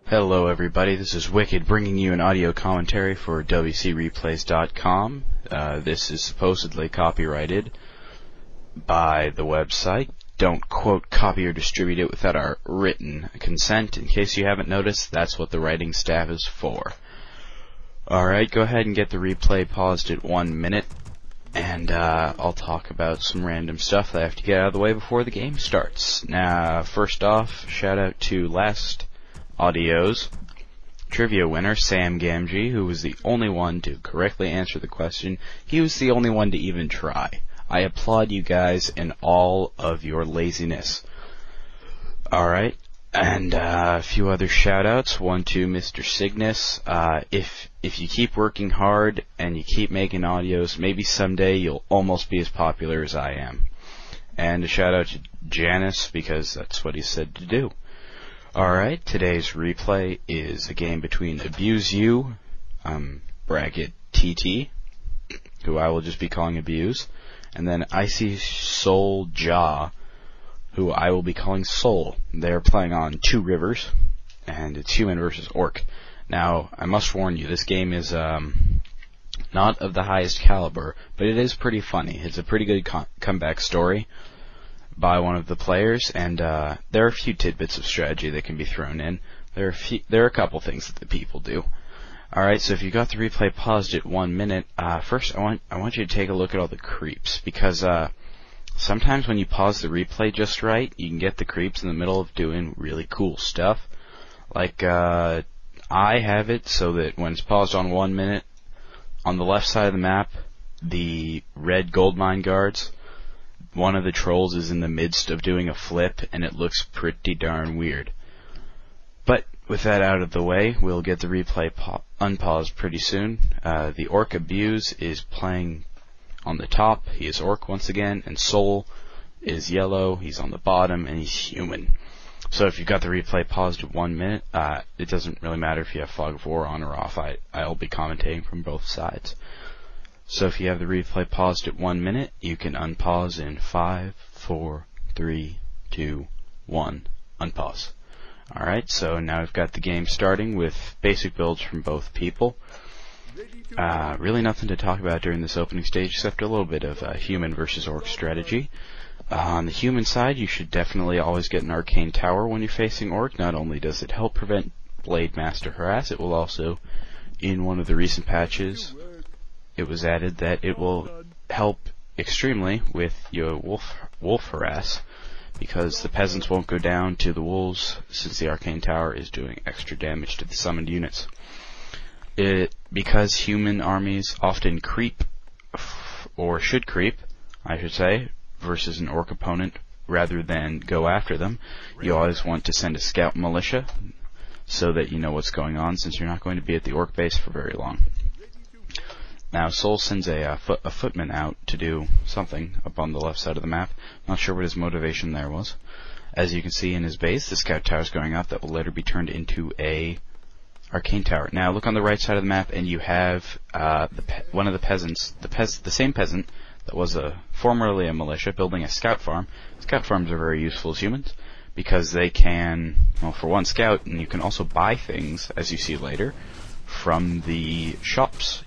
Hello everybody, this is Wicked bringing you an audio commentary for WCReplays.com. This is supposedly copyrighted by the website. Don't quote, copy, or distribute it without our written consent. In case you haven't noticed, that's what the writing staff is for. Alright, go ahead and get the replay paused at 1 minute, and I'll talk about some random stuff that I have to get out of the way before the game starts. Now, first off, shout out to last audio's trivia winner, Sam Gamgee, who was the only one to correctly answer the question. He was the only one to even try. I applaud you guys in all of your laziness. Alright, and a few other shout-outs. One to Mr. Cygnus. If you keep working hard and you keep making audios, maybe someday you'll almost be as popular as I am. And a shout-out to Janice, because that's what he said to do. Alright, today's replay is a game between Abuse You, bracket TT, who I will just be calling Abuse, and then icy.soul.jah, who I will be calling Soul. They're playing on 2 rivers, and it's human versus orc. Now, I must warn you, this game is not of the highest caliber, but it is pretty funny. It's a pretty good comeback story by one of the players, and there are a few tidbits of strategy that can be thrown in. There are a couple things that the people do. Alright, so if you got the replay paused at 1 minute, first I want you to take a look at all the creeps, because sometimes when you pause the replay just right, you can get the creeps in the middle of doing really cool stuff. Like, I have it so that when it's paused on 1 minute, on the left side of the map, the red gold mine guards, one of the trolls is in the midst of doing a flip, and it looks pretty darn weird. But with that out of the way, we'll get the replay unpaused pretty soon. The orc Abuse is playing on the top. He is orc once again, and Soul is yellow. He's on the bottom, and he's human. So if you've got the replay paused at 1 minute, it doesn't really matter if you have Fog of War on or off. I'll be commentating from both sides. So if you have the replay paused at 1 minute, you can unpause in 5, 4, 3, 2, 1, unpause. Alright, so now we've got the game starting with basic builds from both people. Really nothing to talk about during this opening stage except a little bit of human versus orc strategy. On the human side, you should definitely always get an arcane tower when you're facing orc. Not only does it help prevent Blade Master harass, it will also, in one of the recent patches, it was added that it will help extremely with your wolf harass, because the peasants won't go down to the wolves since the arcane tower is doing extra damage to the summoned units. Because human armies often creep, or should creep, I should say, versus an orc opponent rather than go after them, you always want to send a scout militia so that you know what's going on, since you're not going to be at the orc base for very long. Now, Soul sends a footman out to do something up on the left side of the map. Not sure what his motivation there was. As you can see in his base, the scout tower is going up that will later be turned into a arcane tower. Now, look on the right side of the map, and you have one of the peasants, the same peasant that was formerly a militia, building a scout farm. Scout farms are very useful as humans, because they can, well, for one, scout, and you can also buy things, as you see later, from the shops.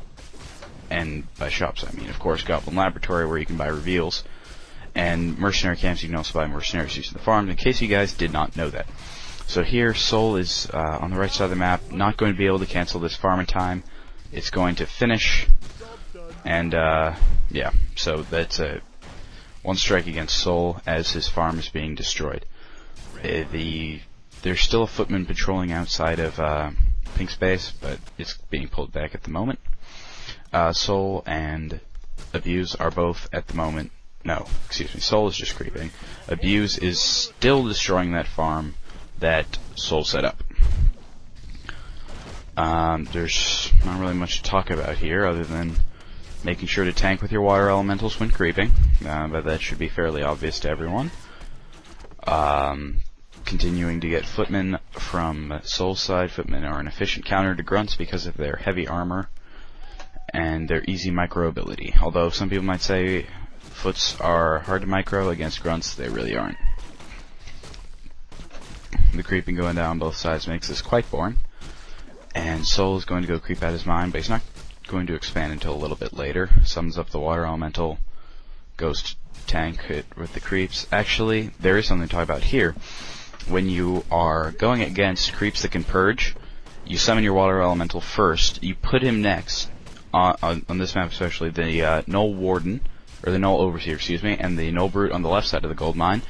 And by shops, I mean, of course, Goblin Laboratory, where you can buy reveals, and mercenary camps, you can also buy mercenaries using the farms, in case you guys did not know that. So here, Soul is on the right side of the map, not going to be able to cancel this farm in time. It's going to finish, and yeah, so that's one strike against Soul as his farm is being destroyed. There's still a footman patrolling outside of Pink's base, but it's being pulled back at the moment. Soul and Abuse are both at the moment. No, excuse me. Soul is just creeping. Abuse is still destroying that farm that Soul set up. There's not really much to talk about here other than making sure to tank with your water elementals when creeping, but that should be fairly obvious to everyone. Continuing to get footmen from Soul's side. Footmen are an efficient counter to grunts because of their heavy armor and their easy micro ability. Although some people might say foots are hard to micro against grunts, they really aren't. the creeping going down both sides makes this quite boring. And Soul is going to go creep out his mine, but he's not going to expand until a little bit later. Summons up the water elemental, goes to tank it with the creeps. Actually, there is something to talk about here. When you are going against creeps that can purge, you summon your water elemental first. You put him next, on this map especially, the Null Warden, or the Null Overseer, excuse me, and the Null Brute on the left side of the gold mine,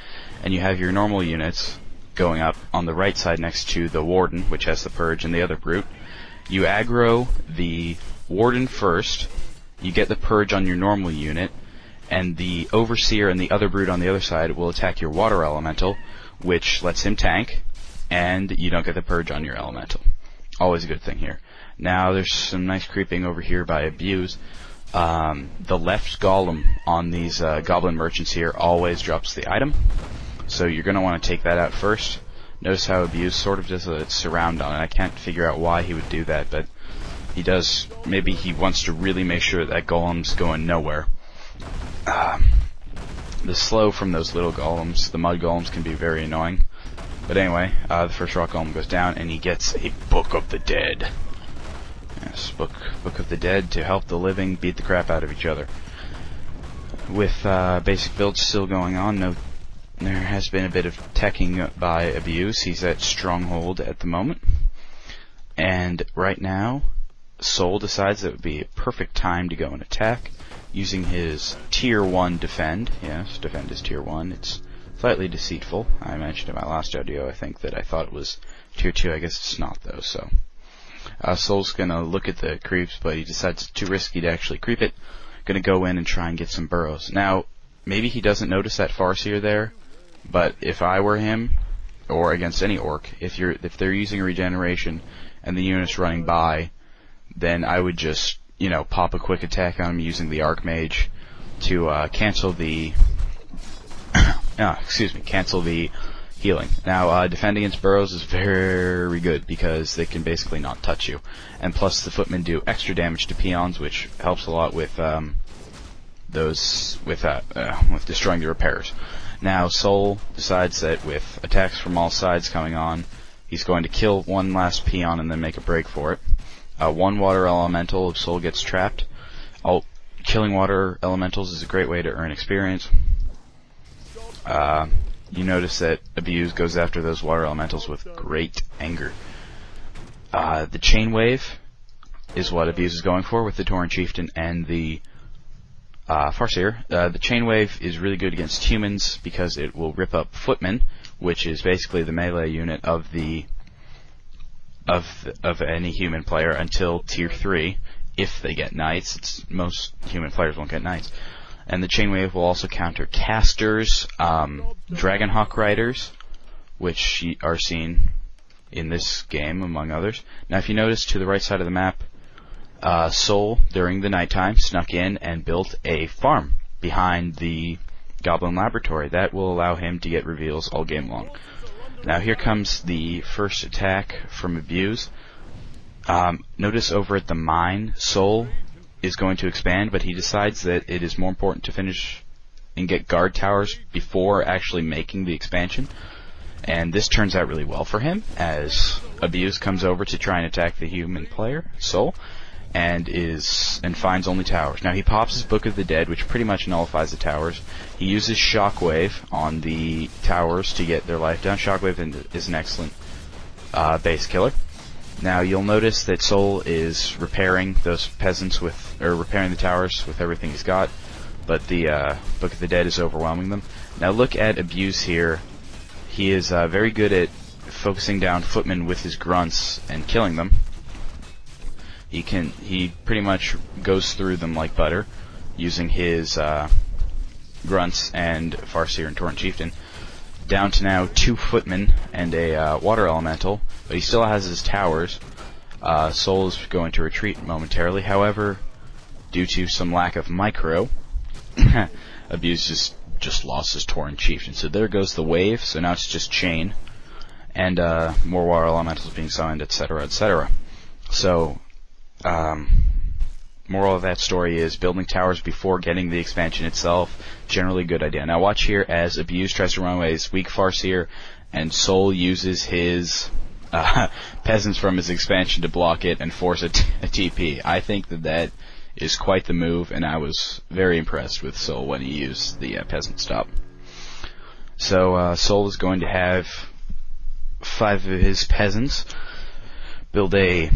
and you have your normal units going up on the right side next to the Warden, which has the Purge, and the other Brute. You aggro the Warden first, you get the Purge on your normal unit, and the Overseer and the other Brute on the other side will attack your water elemental, which lets him tank, and you don't get the Purge on your elemental. Always a good thing here. Now there's some nice creeping over here by Abuse. The left golem on these goblin merchants here always drops the item, so you're going to want to take that out first. Notice how Abuse sort of does a surround on it. I can't figure out why he would do that, but he does. Maybe he wants to really make sure that golem's going nowhere. The slow from those little golems, the mud golems, can be very annoying. But anyway, the first rock golem goes down, and he gets a Book of the Dead. Yes, Book of the Dead to help the living beat the crap out of each other. With basic builds still going on, there has been a bit of teching by Abuse. He's at Stronghold at the moment. And right now, Soul decides that it would be a perfect time to go and attack, using his Tier 1 Defend. Yes, Defend is Tier 1. It's slightly deceitful. I mentioned in my last audio, I think, that I thought it was Tier 2. I guess it's not, though, so... Soul's gonna look at the creeps, but he decides it's too risky to actually creep it. Gonna go in and try and get some burrows. Now, maybe he doesn't notice that Farseer there, but if I were him, or against any orc, if they're using regeneration and the unit's running by, then I would just, pop a quick attack on him using the Archmage to cancel the cancel the healing. Now, Defend against burrows is very good because they can basically not touch you, and plus the footmen do extra damage to peons, which helps a lot with with destroying the repairs. Now, Soul decides that with attacks from all sides coming on, he's going to kill one last peon and then make a break for it. One water elemental if Soul gets trapped. Killing water elementals is a great way to earn experience. You notice that Abuse goes after those water elementals with great anger. The Chain Wave is what Abuse is going for with the Tauren Chieftain and the Farseer. The Chain Wave is really good against humans because it will rip up footmen, which is basically the melee unit of any human player until Tier 3, if they get knights. Most human players won't get knights. And the Chain Wave will also counter casters, Dragonhawk Riders, which are seen in this game, among others. Now, if you notice to the right side of the map, Soul, during the nighttime, snuck in and built a farm behind the Goblin Laboratory. That will allow him to get reveals all game long. Now, here comes the first attack from Abuse. Notice over at the mine, Soul is going to expand, but he decides that it is more important to finish and get guard towers before actually making the expansion. And this turns out really well for him, as Abuse comes over to try and attack the human player, Soul, and finds only towers. Now he pops his Book of the Dead, which pretty much nullifies the towers. He uses Shockwave on the towers to get their life down. Shockwave is an excellent base killer. Now you'll notice that Soul is repairing those peasants repairing the towers with everything he's got, but the Book of the Dead is overwhelming them. Now look at Abuse here. He is very good at focusing down footmen with his grunts and killing them. He pretty much goes through them like butter, using his grunts and Farseer and Tauren Chieftain. Down to now 2 footmen and a water elemental, but he still has his towers. Soul is going to retreat momentarily. However, due to some lack of micro, Abuse just lost his Tauren Chieftain. So there goes the wave. So now it's just chain, and more water elementals being summoned, etc., etc. So, moral of that story is building towers before getting the expansion itself, generally a good idea. Now watch here as Abuse tries to run away his weak Farseer and Soul uses his peasants from his expansion to block it and force a TP. I think that is quite the move, and I was very impressed with Soul when he used the peasant stop. So Soul is going to have 5 of his peasants build a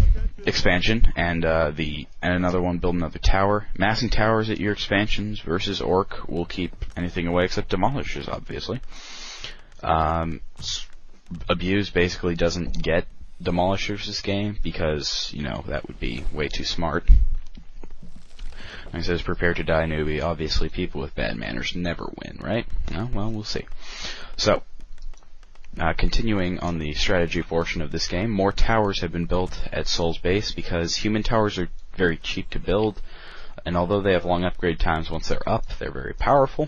expansion, and another one build another tower. Massing towers at your expansions versus Orc will keep anything away except demolishers, obviously. Abuse basically doesn't get demolishers this game because, you know, that would be way too smart. And it says, prepare to die, newbie. Obviously, people with bad manners never win, right? Well, we'll see. So, continuing on the strategy portion of this game, more towers have been built at Soul's base because human towers are very cheap to build, and although they have long upgrade times once they're up, they're very powerful,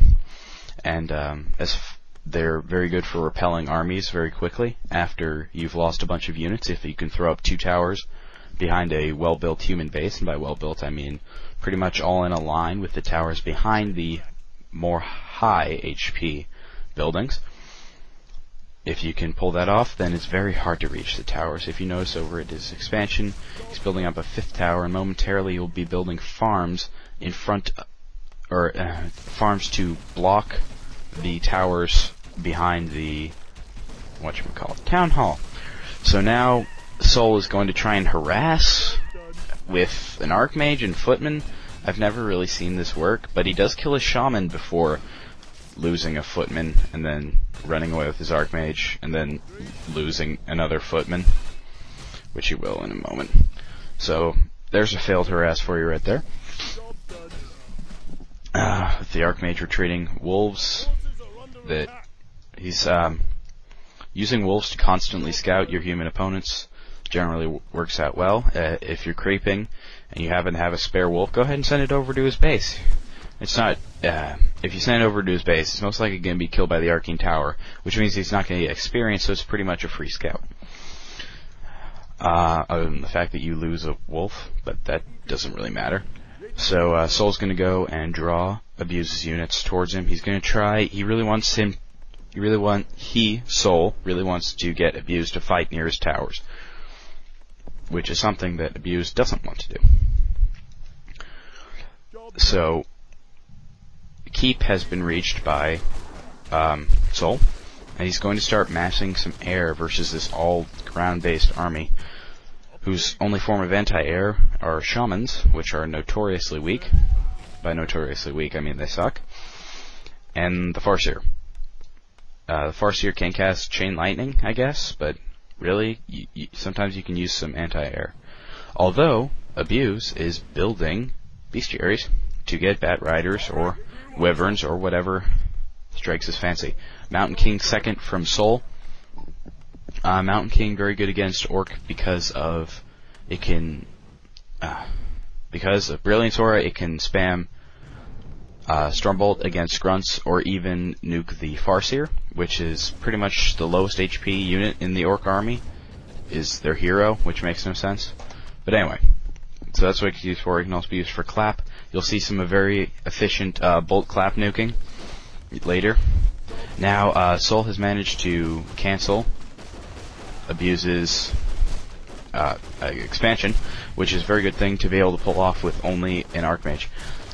and they're very good for repelling armies very quickly after you've lost a bunch of units. If you can throw up 2 towers behind a well-built human base, and by well-built I mean pretty much all in a line with the towers behind the more high HP buildings. If you can pull that off, then it's very hard to reach the towers. If you notice over at his expansion, he's building up a 5th tower, and momentarily you'll be building farms in front, or farms to block the towers behind the town hall. So now Soul is going to try and harass with an archmage and footman. I've never really seen this work, but he does kill a shaman before losing a footman and then running away with his archmage and then losing another footman, which he will in a moment. So there's a failed harass for you right there. With the archmage retreating, wolves, that he's using wolves to constantly scout your human opponents generally works out well. If you're creeping and you happen to have a spare wolf, go ahead and send it over to his base. It's not, if you send it over to his base, it's most likely going to be killed by the Arcane Tower, which means he's not going to get experience, so it's pretty much a free scout. Other than the fact that you lose a wolf, but that doesn't really matter. So, Soul's going to go and draw Abuse's units towards him. He's going to try, Soul really wants to get Abuse to fight near his towers, which is something that Abuse doesn't want to do. So, Keep has been reached by Soul, and he's going to start massing some air versus this all-ground-based army, whose only form of anti-air are shamans, which are notoriously weak. By notoriously weak, I mean they suck. And the Farseer. The Farseer can cast Chain Lightning, I guess, but really, sometimes you can use some anti-air. Although, Abuse is building bestiaries to get Bat Riders or Wyverns or whatever strikes his fancy. Mountain King second from Soul. Mountain King very good against Orc because of it can because of Brilliance Aura it can spam Stormbolt against Grunts or even nuke the Farseer, which is pretty much the lowest HP unit in the Orc army, is their hero, which makes no sense. But anyway, so that's what it can be used for. It can also be used for clap. You'll see some very efficient bolt clap nuking later. Now, Soul has managed to cancel Abuse's expansion, which is a very good thing to be able to pull off with only an Archmage.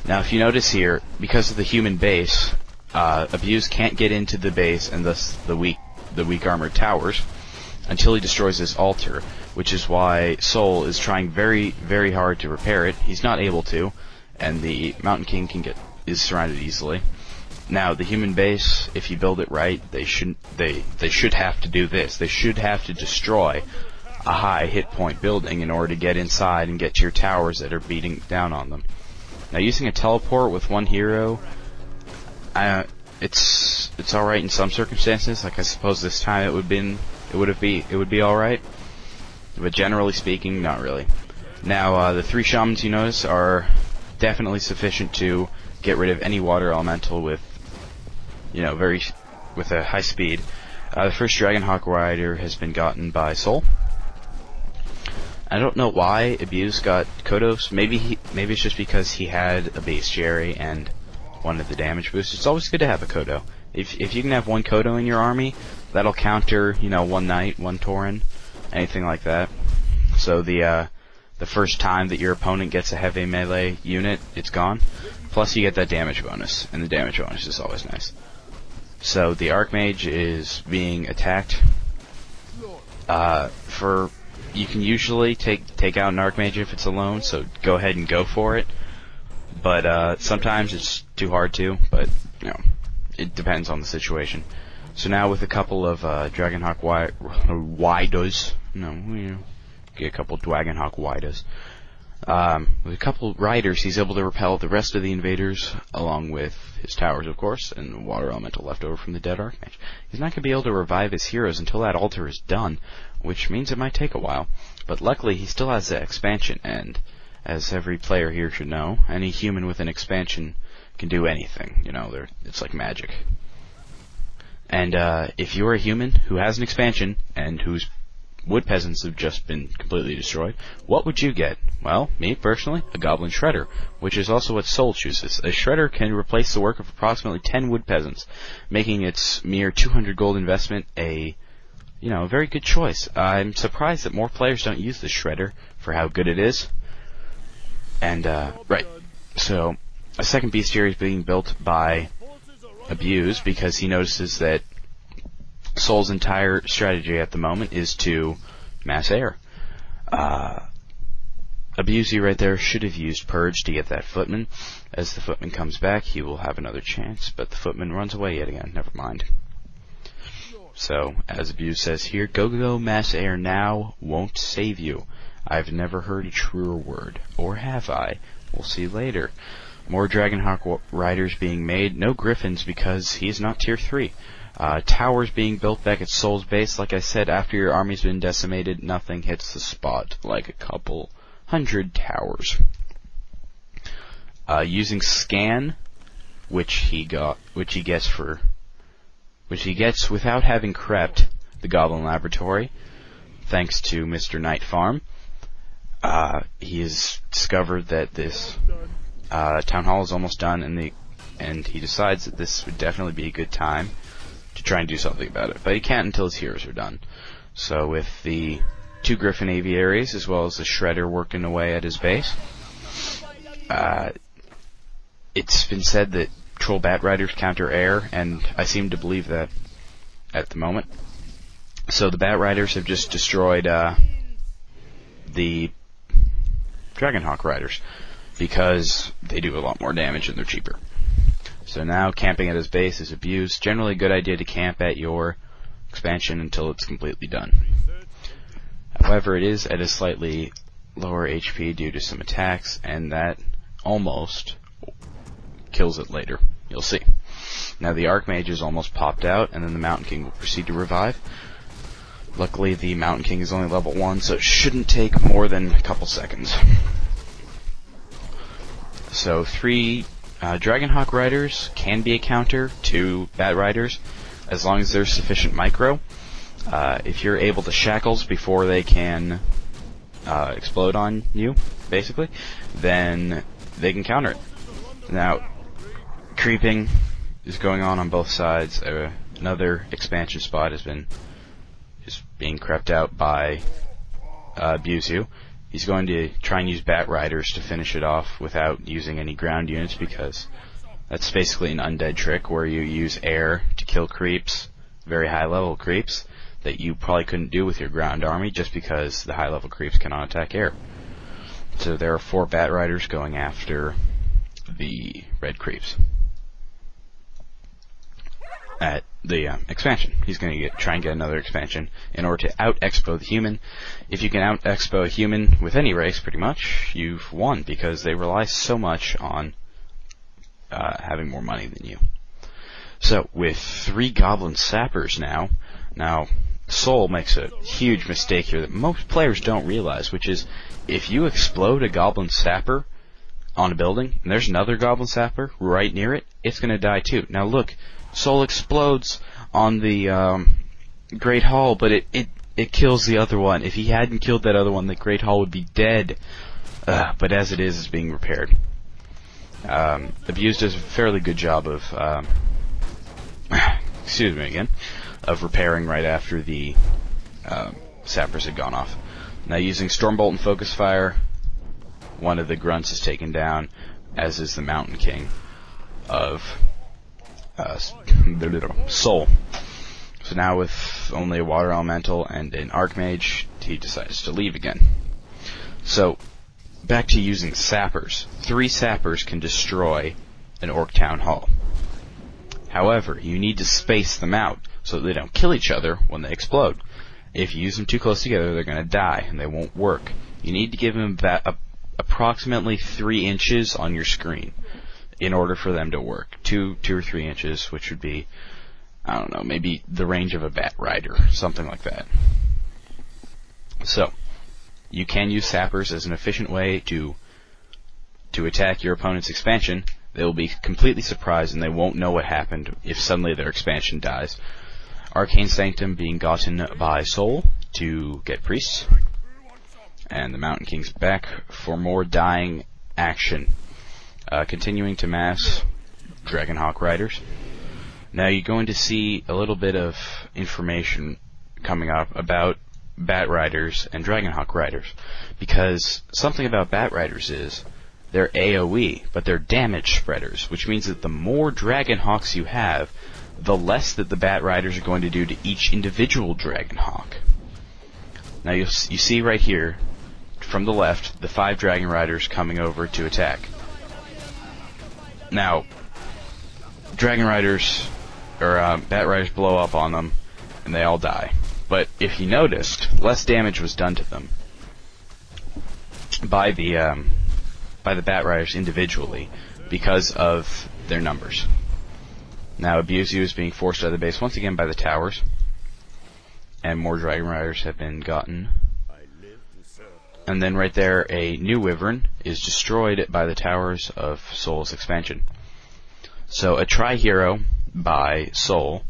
Now, if you notice here, because of the human base, Abuse can't get into the base and thus the weak armored towers until he destroys this altar, which is why Soul is trying very, very hard to repair it. He's not able to, and the Mountain King is surrounded easily. Now, the human base, if you build it right, they should have to do this. They should have to destroy a high hit point building in order to get inside and get to your towers that are beating down on them. Now, using a teleport with one hero, it's all right in some circumstances. Like I suppose this time it would be all right, but generally speaking, not really. Now, the 3 shamans you notice are definitely sufficient to get rid of any water elemental with, with a high speed. The first Dragonhawk Rider has been gotten by Soul. I don't know why Abuse got Kodos. Maybe it's just because he had a bestiary and wanted the damage boost. It's always good to have a Kodo. If you can have one Kodo in your army, that'll counter, you know, one knight, one tauren, anything like that. So the first time that your opponent gets a heavy melee unit, it's gone. Plus you get that damage bonus, and the damage bonus is always nice. So the Archmage is being attacked. You can usually take out an Archmage if it's alone, so go ahead and go for it. But sometimes it's too hard to, but you know, it depends on the situation. So now with a couple of Dragonhawk Widas, get a couple Dragonhawk Widas. With a couple riders, he's able to repel the rest of the invaders, along with his towers, of course, and the water elemental left over from the dead Archmage. He's not going to be able to revive his heroes until that altar is done, which means it might take a while. But luckily, he still has the expansion, and as every player here should know, any human with an expansion can do anything. You know, it's like magic. And if you're a human who has an expansion and whose wood peasants have just been completely destroyed, what would you get? Well, me, personally, a Goblin Shredder, which is also what Soul chooses. A Shredder can replace the work of approximately 10 wood peasants, making its mere 200 gold investment a very good choice. I'm surprised that more players don't use the Shredder for how good it is. And, right, so a second bestiary is being built by Abuse because he notices that Soul's entire strategy at the moment is to mass air. Abusey right there should have used Purge to get that Footman. As the Footman comes back, he will have another chance, but the Footman runs away yet again. Never mind. So, as Abuse says here, go mass air now won't save you. I've never heard a truer word. Or have I? We'll see later. More Dragonhawk Riders being made. No Griffins because he's not tier 3. Towers being built back at Soul's base. Like I said, after your army's been decimated, nothing hits the spot like a couple hundred towers. Using Scan, which he gets without having crept the Goblin Laboratory, thanks to Mr. Night Farm. He has discovered that this town hall is almost done, and he decides that this would definitely be a good time to try and do something about it. But he can't until his heroes are done. So with the 2 Griffin Aviaries, as well as the Shredder working away at his base, it's been said that Troll Bat Riders counter air, and I seem to believe that at the moment. So the Bat Riders have just destroyed the Dragonhawk Riders, because they do a lot more damage and they're cheaper. So now camping at his base is abused. Generally a good idea to camp at your expansion until it's completely done. However, it is at a slightly lower HP due to some attacks, and that almost kills it later. You'll see. Now the Archmage is almost popped out, and then the Mountain King will proceed to revive. Luckily the Mountain King is only level 1, so it shouldn't take more than a couple seconds. So 3 Dragonhawk Riders can be a counter to Bat Riders, as long as there's sufficient micro. If you're able to shackles before they can explode on you, basically, then they can counter it. Now, creeping is going on both sides. Another expansion spot is being crept out by Buzu. He's going to try and use Bat Riders to finish it off without using any ground units, because that's basically an undead trick where you use air to kill creeps, very high level creeps, that you probably couldn't do with your ground army just because the high level creeps cannot attack air. So there are 4 Bat Riders going after the red creeps at the expansion. He's going to try and get another expansion in order to out-expo the human. If you can out-expo a human with any race, pretty much, you've won, because they rely so much on having more money than you. So, with 3 Goblin Sappers now Soul makes a huge mistake here that most players don't realize, which is, if you explode a Goblin Sapper on a building, and there's another Goblin Sapper right near it, it's going to die too. Now look, Soul explodes on the Great Hall, but it kills the other one. If he hadn't killed that other one, the Great Hall would be dead. But as it is, it's being repaired. Abuse does a fairly good job of excuse me again, of repairing right after the sappers had gone off. Now, using Stormbolt and Focus Fire, one of the grunts is taken down, as is the Mountain King of Soul. So now, with only a Water Elemental and an Archmage, he decides to leave again. So, back to using sappers. 3 sappers can destroy an Orc Town Hall. However, you need to space them out so that they don't kill each other when they explode. If you use them too close together, they're going to die, and they won't work. You need to give them approximately 3 inches on your screen in order for them to work. 2 or 3 inches, which would be, I don't know, maybe the range of a Bat Rider, something like that. So, you can use sappers as an efficient way to attack your opponent's expansion. They will be completely surprised, and they won't know what happened if suddenly their expansion dies. Arcane Sanctum being gotten by Soul to get priests. And the Mountain King's back for more dying action. Continuing to mass Dragonhawk Riders. Now you're going to see a little bit of information coming up about Bat Riders and Dragonhawk Riders. Because something about Bat Riders is they're AoE, but they're damage spreaders, which means that the more Dragonhawks you have, the less that the Bat Riders are going to do to each individual Dragonhawk. Now you see right here, from the left, the 5 Dragon Riders coming over to attack. Now, Dragon Riders, or Bat Riders blow up on them, and they all die. But if you noticed, less damage was done to them by the Bat Riders individually because of their numbers. Now, Abuse You is being forced out of the base once again by the towers, and more Dragon Riders have been gotten. And then right there, a new Wyvern is destroyed by the towers of Soul's expansion. So a Tri-Hero by Soul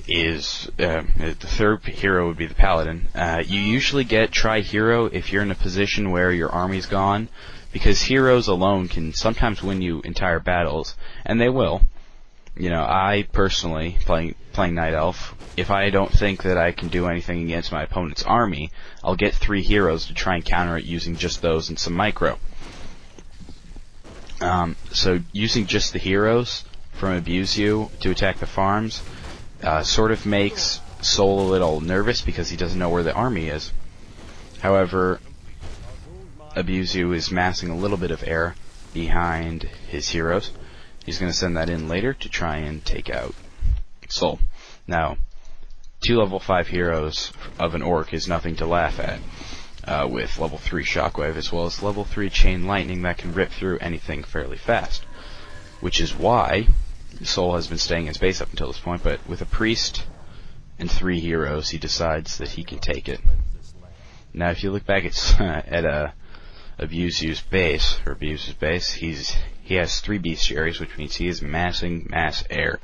is, the third hero would be the Paladin. You usually get Tri-Hero if you're in a position where your army's gone, because heroes alone can sometimes win you entire battles, and they will. You know, I personally, playing Night Elf, if I don't think that I can do anything against my opponent's army, I'll get 3 heroes to try and counter it using just those and some micro. So using just the heroes from Abuse You to attack the farms sort of makes Soul a little nervous because he doesn't know where the army is. However, Abuse You is massing a little bit of air behind his heroes. He's going to send that in later to try and take out Soul. Now, 2 level 5 heroes of an Orc is nothing to laugh at, with level 3 Shockwave as well as level 3 Chain Lightning that can rip through anything fairly fast. Which is why Soul has been staying in his base up until this point, but with a Priest and 3 heroes, he decides that he can take it. Now, if you look back at Abuse You's base, he has 3 bestiaries, which means he is massing mass air.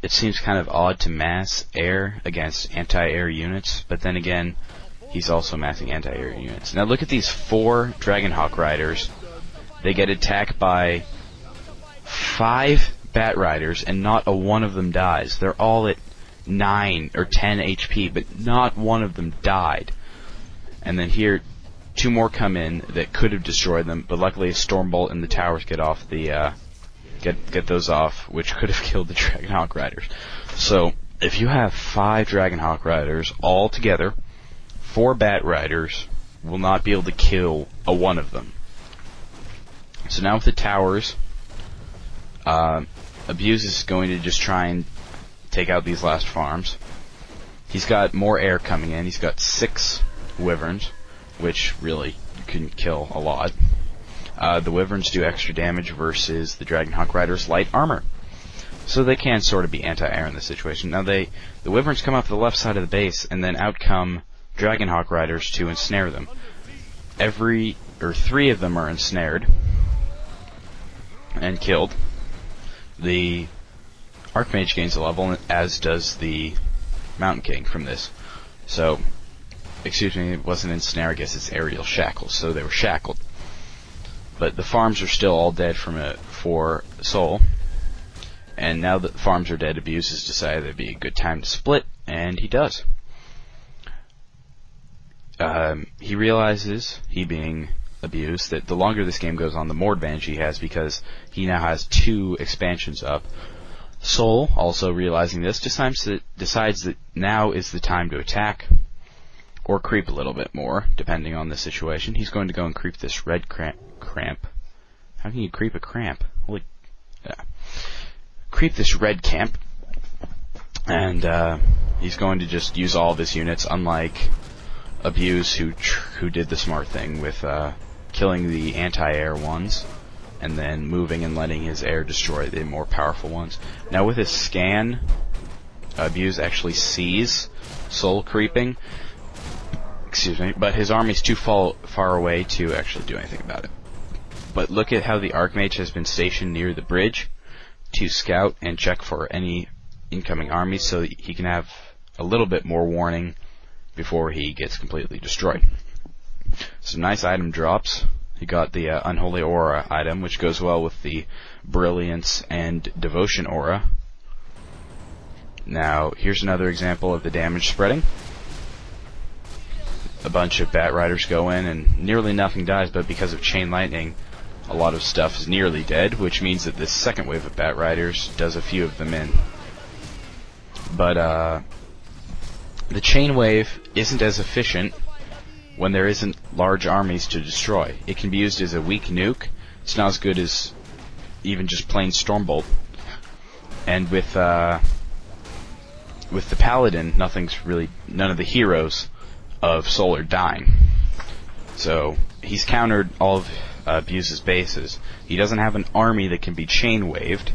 It seems kind of odd to mass air against anti-air units, but then again, he's also massing anti-air units. Now look at these 4 Dragonhawk Riders. They get attacked by 5 Bat Riders, and not a one of them dies. They're all at 9 or 10 HP, but not one of them died. And then here, 2 more come in that could have destroyed them, but luckily a Stormbolt and the towers get off the get those off, which could have killed the Dragonhawk Riders. So if you have 5 Dragonhawk Riders all together, 4 Bat Riders will not be able to kill a one of them. So now with the towers, Abuse is going to just try and take out these last farms. He's got more air coming in. He's got 6 Wyverns, which really can kill a lot. The Wyverns do extra damage versus the Dragonhawk Riders' light armor. So they can sort of be anti-air in this situation. Now the Wyverns come off the left side of the base, and then out come Dragonhawk Riders to ensnare them. 3 of them are ensnared and killed. The Archmage gains a level, as does the Mountain King from this. So, excuse me, it wasn't ensnare, I guess it's aerial shackles, so they were shackled. But the farms are still all dead for Soul. And now that the farms are dead, Abuse has decided it'd be a good time to split, and he does. He realizes, he being Abuse, that the longer this game goes on, the more advantage he has, because he now has 2 expansions up. Soul, also realizing this, decides that now is the time to attack, or creep a little bit more, depending on the situation. He's going to go and creep this red cramp. How can you creep a cramp? Holy... Creep this red camp, and he's going to just use all of his units, unlike Abuse, who did the smart thing with killing the anti-air ones, and then moving and letting his air destroy the more powerful ones. Now with his scan, Abuse actually sees Soul creeping, but his army's too far away to actually do anything about it. But look at how the Archmage has been stationed near the bridge to scout and check for any incoming armies, so that he can have a little bit more warning before he gets completely destroyed. Some nice item drops. He got the Unholy Aura item, which goes well with the Brilliance and Devotion Aura. Now, here's another example of the damage spreading. A bunch of Bat Riders go in, and nearly nothing dies, but because of Chain Lightning, a lot of stuff is nearly dead, which means that this second wave of Bat Riders does a few of them in. But, the Chain Wave isn't as efficient when there isn't large armies to destroy. It can be used as a weak nuke. It's not as good as even just plain Stormbolt. And with the Paladin, none of the heroes of Soul are dying. So, he's countered all of Abuse's bases. He doesn't have an army that can be chain waved,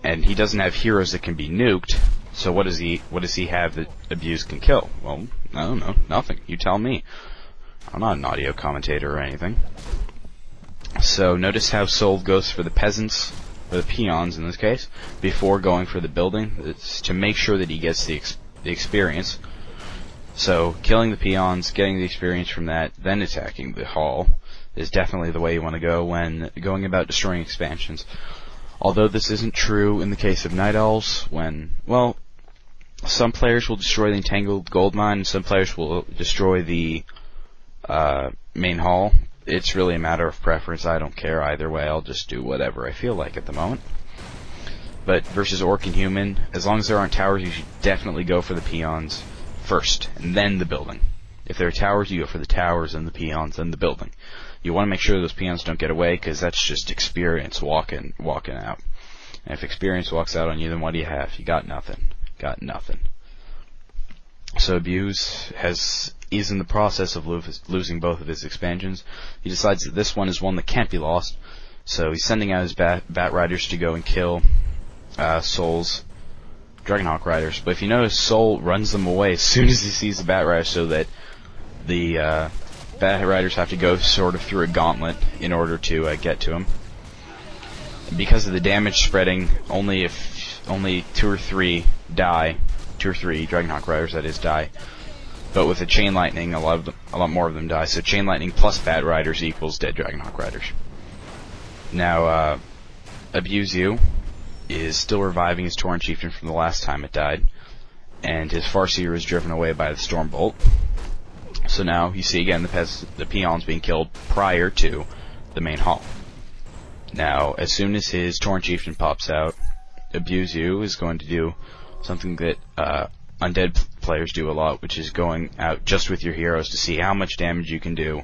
and he doesn't have heroes that can be nuked. So what does he have that Abuse can kill? Well, I don't know, nothing. You tell me. I'm not an audio commentator or anything. So notice how Soul goes for the peasants, or the peons in this case, before going for the building. It's to make sure that he gets the experience. So killing the peons, getting the experience from that, then attacking the hall is definitely the way you want to go when going about destroying expansions. Although this isn't true in the case of Night Owls, when, well, some players will destroy the Entangled Gold Mine, and some players will destroy the main hall. It's really a matter of preference. I don't care either way. I'll just do whatever I feel like at the moment. But versus Orc and Human, as long as there aren't towers, you should definitely go for the peons first, and then the building. If there are towers, you go for the towers, and the peons, and the building. You want to make sure those peons don't get away, because that's just experience walking out. And if experience walks out on you, then what do you have? You got nothing. Got nothing. So Abuse is in the process of losing both of his expansions. He decides that this one is one that can't be lost, so he's sending out his Bat Riders to go and kill Soul's Dragonhawk Riders. But if you notice, Soul runs them away as soon as he sees the Bat Riders, so that the Bat Riders have to go sort of through a gauntlet in order to get to him. And because of the damage spreading, only 2 or 3 die, 2 or 3 Dragonhawk Riders that is die. But with the Chain Lightning, a lot more of them die. So Chain Lightning plus Bat Riders equals dead Dragonhawk Riders. Now, Abuse You is still reviving his Tauren Chieftain from the last time it died, and his Farseer is driven away by the Stormbolt. So now you see again the peons being killed prior to the main hall. Now, as soon as his Tauren Chieftain pops out, Abuse You is going to do something that undead players do a lot, which is going out just with your heroes to see how much damage you can do,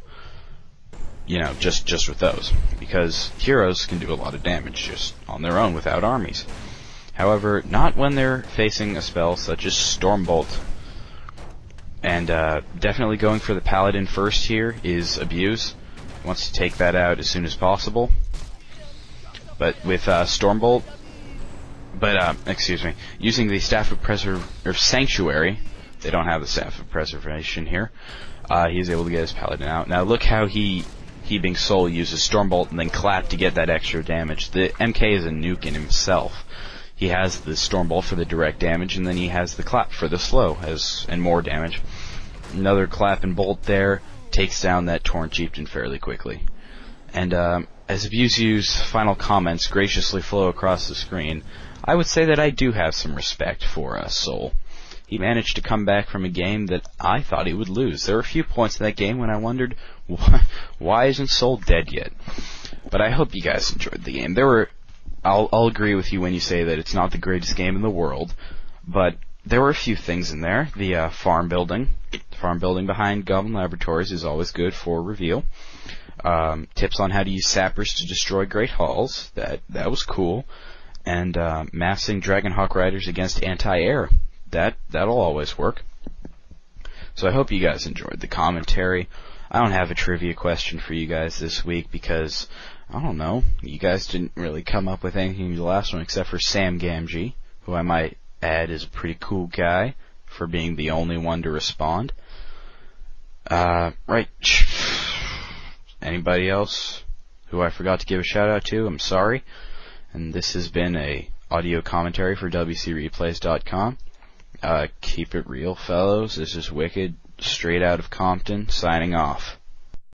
you know, just with those. Because heroes can do a lot of damage just on their own without armies. However, not when they're facing a spell such as Stormbolt. And definitely going for the Paladin first here is Abuse. He wants to take that out as soon as possible. But with Stormbolt, using the Staff of Sanctuary, they don't have the Staff of Preservation here, he's able to get his Paladin out. Now look how he being Soul, uses Stormbolt and then Clap to get that extra damage. The MK is a nuke in himself. He has the Stormbolt for the direct damage, and then he has the Clap for the slow and more damage. Another Clap and Bolt there takes down that Tauren Chieftain fairly quickly. And as Abuse You's final comments graciously flow across the screen, I would say that I do have some respect for Soul. He managed to come back from a game that I thought he would lose. There were a few points in that game when I wondered, why isn't Soul dead yet? But I hope you guys enjoyed the game. I'll agree with you when you say that it's not the greatest game in the world, but there were a few things in there. The farm building behind Goblin Laboratories is always good for reveal. Tips on how to use sappers to destroy Great Halls, that was cool. And massing Dragonhawk Riders against anti-air, that'll always work. So I hope you guys enjoyed the commentary. I don't have a trivia question for you guys this week because, I don't know, you guys didn't really come up with anything in the last one except for Sam Gamgee, who I might add is a pretty cool guy for being the only one to respond. Right. Anybody else who I forgot to give a shout out to, I'm sorry. And this has been a audio commentary for WCReplays.com. Keep it real, fellows. This is Wicked, straight out of Compton, signing off.